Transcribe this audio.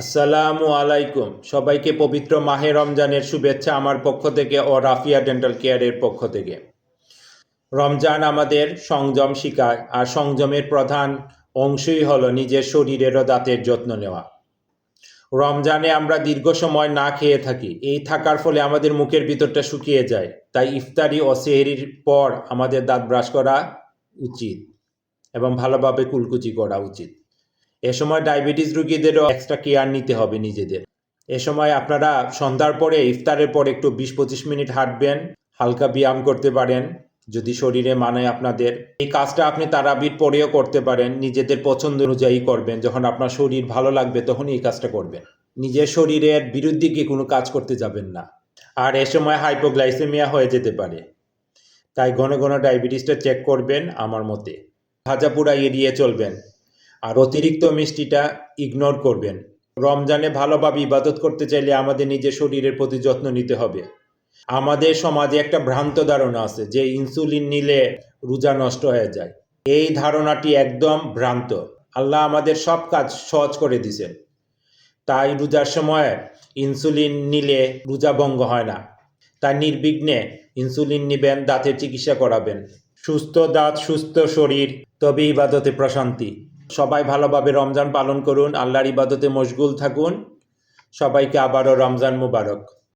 আসসালামু আলাইকুম। সবাইকে পবিত্র মাহে রমজানের শুভেচ্ছা আমার পক্ষ থেকে ও রাফিয়া ডেন্টাল কেয়ারের পক্ষ থেকে। রমজান আমাদের সংযম শিখায়, আর সংযমের প্রধান অংশই হলো নিজের শরীরের ও দাঁতের যত্ন নেওয়া। রমজানে আমরা দীর্ঘ সময় না খেয়ে থাকি, এই থাকার ফলে আমাদের মুখের ভিতরটা শুকিয়ে যায়। তাই ইফতারি ও সেহরির পর আমাদের দাঁত ব্রাশ করা উচিত এবং ভালোভাবে কুলকুচি করা উচিত। এ সময় ডায়াবেটিস রোগীদেরও এক্সট্রা কেয়ার নিতে হবে নিজেদের। এ সময় আপনারা সন্ধ্যার পরে ইফতারের পর একটু 20-25 মিনিট হাঁটবেন, হালকা ব্যায়াম করতে পারেন যদি শরীরে মানে আপনাদের। এই কাজটা আপনি তারাবির পরেও করতে পারেন, নিজেদের পছন্দ অনুযায়ী করবেন। যখন আপনার শরীর ভালো লাগবে তখন এই কাজটা করবেন, নিজের শরীরের বিরুদ্ধে গিয়ে কোনো কাজ করতে যাবেন না। আর এ সময় হাইপোগ্লাইসেমিয়া হয়ে যেতে পারে, তাই ঘন ঘন ডায়াবেটিসটা চেক করবেন আমার মতে। ভাজা পোড়া এড়িয়ে চলবেন, আর অতিরিক্ত মিষ্টিটা ইগনোর করবেন। রমজানে ভালোভাবে ইবাদত করতে চাইলে আমাদের নিজের শরীরের প্রতি যত্ন নিতে হবে। আমাদের সমাজে একটা ভ্রান্ত ধারণা আছে যে ইনসুলিন নিলে রোজা নষ্ট হয়ে যায়। এই ধারণাটি একদম ভ্রান্ত। আল্লাহ আমাদের সব কাজ সহজ করে দিয়েছেন, তাই রোজার সময় ইনসুলিন নিলে রোজা ভঙ্গ হয় না। তাই নির্বিঘ্নে ইনসুলিন নেবেন, দাঁতের চিকিৎসা করাবেন। সুস্থ দাঁত সুস্থ শরীর, তবে ইবাদতে প্রশান্তি। সবাই ভালোভাবে রমজান পালন করুন, আল্লাহর ইবাদতে মশগুল থাকুন। সবাইকে আবারও রমজান মুবারক।